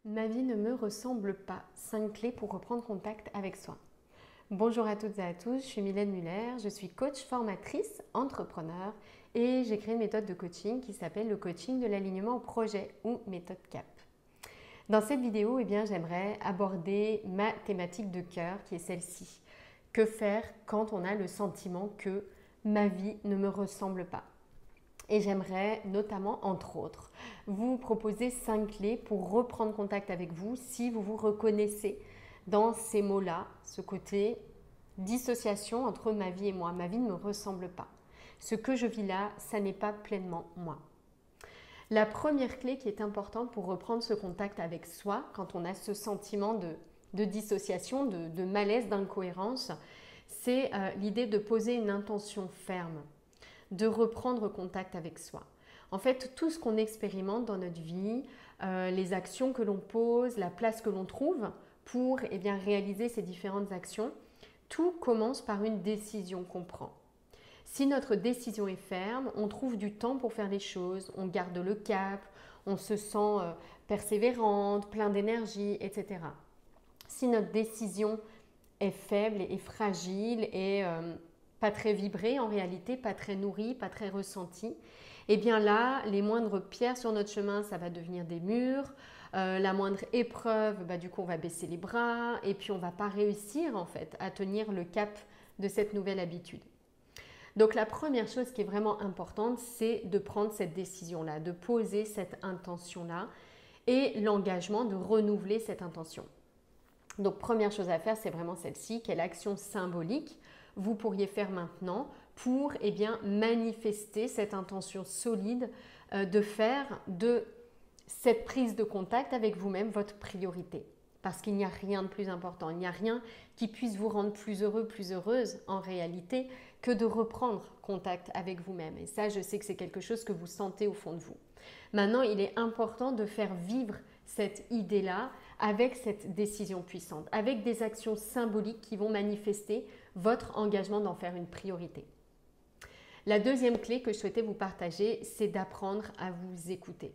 Ma vie ne me ressemble pas. 5 clés pour reprendre contact avec soi. Bonjour à toutes et à tous, je suis Mylène Muller, je suis coach, formatrice, entrepreneur et j'ai créé une méthode de coaching qui s'appelle le coaching de l'alignement au projet ou méthode CAP. Dans cette vidéo, j'aimerais aborder ma thématique de cœur qui est celle-ci. Que faire quand on a le sentiment que ma vie ne me ressemble pas ? Et j'aimerais notamment, entre autres, vous proposer 5 clés pour reprendre contact avec vous si vous vous reconnaissez dans ces mots-là, ce côté dissociation entre ma vie et moi. Ma vie ne me ressemble pas. Ce que je vis là, ça n'est pas pleinement moi. La première clé qui est importante pour reprendre ce contact avec soi, quand on a ce sentiment de dissociation, de malaise, d'incohérence, c'est l'idée de poser une intention ferme, de reprendre contact avec soi. En fait, tout ce qu'on expérimente dans notre vie, les actions que l'on pose, la place que l'on trouve pour réaliser ces différentes actions, tout commence par une décision qu'on prend. Si notre décision est ferme, on trouve du temps pour faire les choses, on garde le cap, on se sent persévérante, plein d'énergie, etc. Si notre décision est faible et fragile et pas très vibrée en réalité, pas très nourrie, pas très ressentie, et bien là, les moindres pierres sur notre chemin, ça va devenir des murs. La moindre épreuve, du coup, on va baisser les bras et puis on ne va pas réussir en fait à tenir le cap de cette nouvelle habitude. Donc la première chose qui est vraiment importante, c'est de prendre cette décision-là, de poser cette intention-là et l'engagement de renouveler cette intention. Donc première chose à faire, c'est vraiment celle-ci, quelle action symbolique vous pourriez faire maintenant pour manifester cette intention solide de faire de cette prise de contact avec vous-même votre priorité. Parce qu'il n'y a rien de plus important, il n'y a rien qui puisse vous rendre plus heureux, plus heureuse en réalité que de reprendre contact avec vous-même. Et ça, je sais que c'est quelque chose que vous sentez au fond de vous. Maintenant, il est important de faire vivre cette idée-là avec cette décision puissante, avec des actions symboliques qui vont manifester votre engagement d'en faire une priorité. La deuxième clé que je souhaitais vous partager, c'est d'apprendre à vous écouter.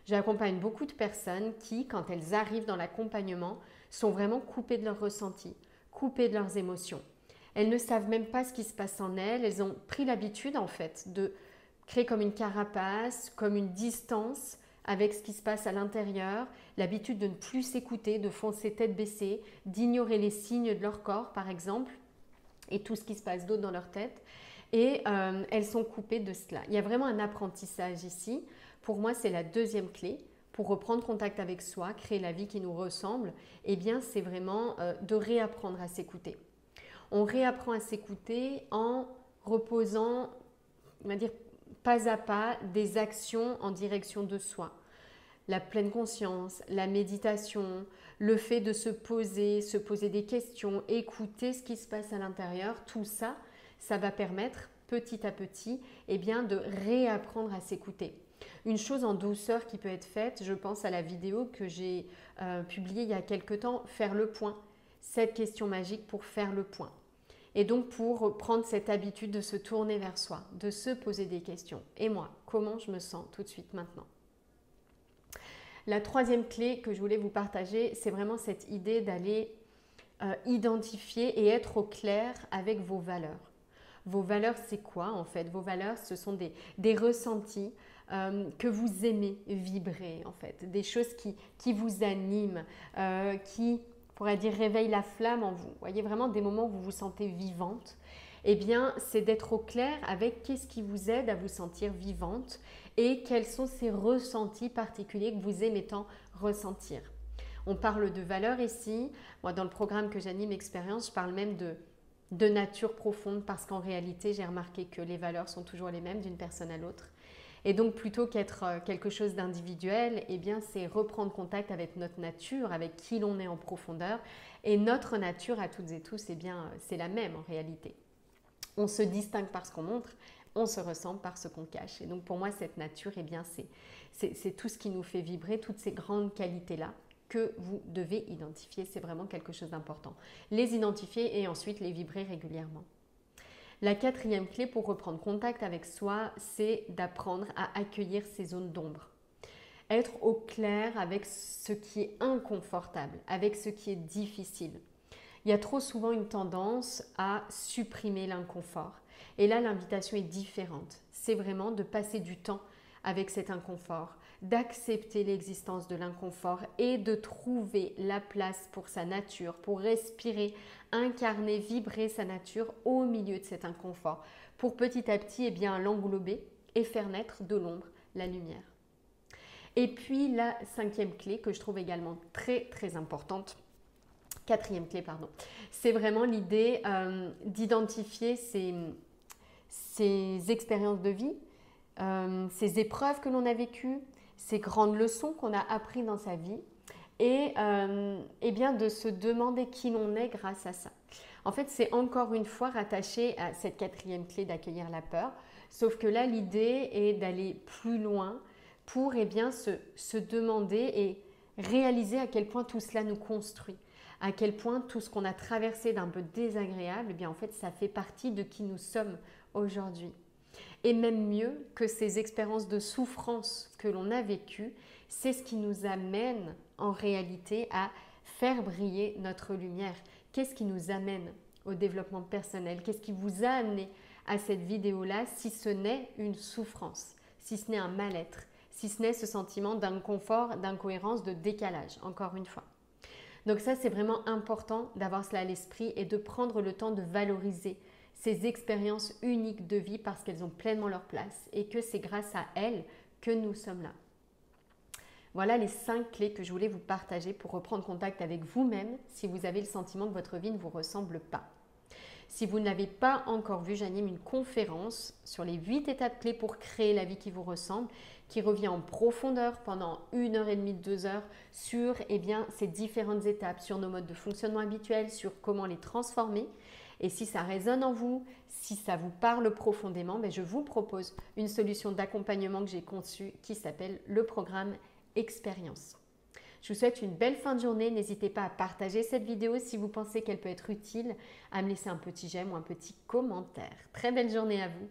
J'accompagne beaucoup de personnes qui, quand elles arrivent dans l'accompagnement, sont vraiment coupées de leurs ressentis, coupées de leurs émotions. Elles ne savent même pas ce qui se passe en elles. Elles ont pris l'habitude en fait de créer comme une carapace, comme une distance avec ce qui se passe à l'intérieur, l'habitude de ne plus s'écouter, de foncer tête baissée, d'ignorer les signes de leur corps par exemple et tout ce qui se passe d'autre dans leur tête. Et elles sont coupées de cela. Il y a vraiment un apprentissage ici. Pour moi, c'est la deuxième clé pour reprendre contact avec soi, créer la vie qui nous ressemble. C'est vraiment de réapprendre à s'écouter. On réapprend à s'écouter en reposant, on va dire, pas à pas des actions en direction de soi. La pleine conscience, la méditation, le fait de se poser des questions, écouter ce qui se passe à l'intérieur, tout ça, ça va permettre petit à petit de réapprendre à s'écouter. Une chose en douceur qui peut être faite, je pense à la vidéo que j'ai publiée il y a quelque temps, faire le point. 7 questions magiques pour faire le point. Et donc pour prendre cette habitude de se tourner vers soi, de se poser des questions. Et moi, comment je me sens tout de suite maintenant ? La troisième clé que je voulais vous partager, c'est vraiment cette idée d'aller identifier et être au clair avec vos valeurs. Vos valeurs, c'est quoi en fait ? Vos valeurs, ce sont des ressentis que vous aimez vibrer en fait, des choses qui vous animent, qui, on pourrait dire, réveillent la flamme en vous. Vous voyez vraiment des moments où vous vous sentez vivante. C'est d'être au clair avec qu'est-ce qui vous aide à vous sentir vivante et quels sont ces ressentis particuliers que vous aimez tant ressentir. On parle de valeurs ici. Moi, dans le programme que j'anime Expérience, je parle même de nature profonde parce qu'en réalité, j'ai remarqué que les valeurs sont toujours les mêmes d'une personne à l'autre. Et donc, plutôt qu'être quelque chose d'individuel, c'est reprendre contact avec notre nature, avec qui l'on est en profondeur. Et notre nature à toutes et tous, c'est la même en réalité. On se distingue par ce qu'on montre, on se ressemble par ce qu'on cache. Et donc, pour moi, cette nature, c'est tout ce qui nous fait vibrer, toutes ces grandes qualités-là que vous devez identifier. C'est vraiment quelque chose d'important. Les identifier et ensuite les vibrer régulièrement. La quatrième clé pour reprendre contact avec soi, c'est d'apprendre à accueillir ces zones d'ombre. Être au clair avec ce qui est inconfortable, avec ce qui est difficile. Il y a trop souvent une tendance à supprimer l'inconfort. Et là, l'invitation est différente. C'est vraiment de passer du temps avec cet inconfort, d'accepter l'existence de l'inconfort et de trouver la place pour sa nature, pour respirer, incarner, vibrer sa nature au milieu de cet inconfort, pour petit à petit l'englober et faire naître de l'ombre la lumière. Et puis la cinquième clé que je trouve également très très importante, quatrième clé pardon, c'est vraiment l'idée d'identifier ces expériences de vie, ces épreuves que l'on a vécues, ces grandes leçons qu'on a apprises dans sa vie et bien de se demander qui l'on est grâce à ça. En fait, c'est encore une fois rattaché à cette quatrième clé d'accueillir la peur, sauf que là, l'idée est d'aller plus loin pour se demander et réaliser à quel point tout cela nous construit, à quel point tout ce qu'on a traversé d'un peu désagréable, en fait, ça fait partie de qui nous sommes aujourd'hui. Et même mieux que ces expériences de souffrance que l'on a vécues, c'est ce qui nous amène en réalité à faire briller notre lumière. Qu'est-ce qui nous amène au développement personnel? Qu'est-ce qui vous a amené à cette vidéo-là si ce n'est une souffrance, si ce n'est un mal-être, si ce n'est ce sentiment d'inconfort, d'incohérence, de décalage, encore une fois. Donc ça, c'est vraiment important d'avoir cela à l'esprit et de prendre le temps de valoriser ces expériences uniques de vie parce qu'elles ont pleinement leur place et que c'est grâce à elles que nous sommes là. Voilà les 5 clés que je voulais vous partager pour reprendre contact avec vous-même si vous avez le sentiment que votre vie ne vous ressemble pas. Si vous ne l'avez pas encore vu, j'anime une conférence sur les 8 étapes clés pour créer la vie qui vous ressemble, qui revient en profondeur pendant 1h30, 2 heures sur ces différentes étapes, sur nos modes de fonctionnement habituels, sur comment les transformer. Et si ça résonne en vous, si ça vous parle profondément, je vous propose une solution d'accompagnement que j'ai conçue qui s'appelle le programme Expérience. Je vous souhaite une belle fin de journée. N'hésitez pas à partager cette vidéo si vous pensez qu'elle peut être utile, à me laisser un petit j'aime ou un petit commentaire. Très belle journée à vous.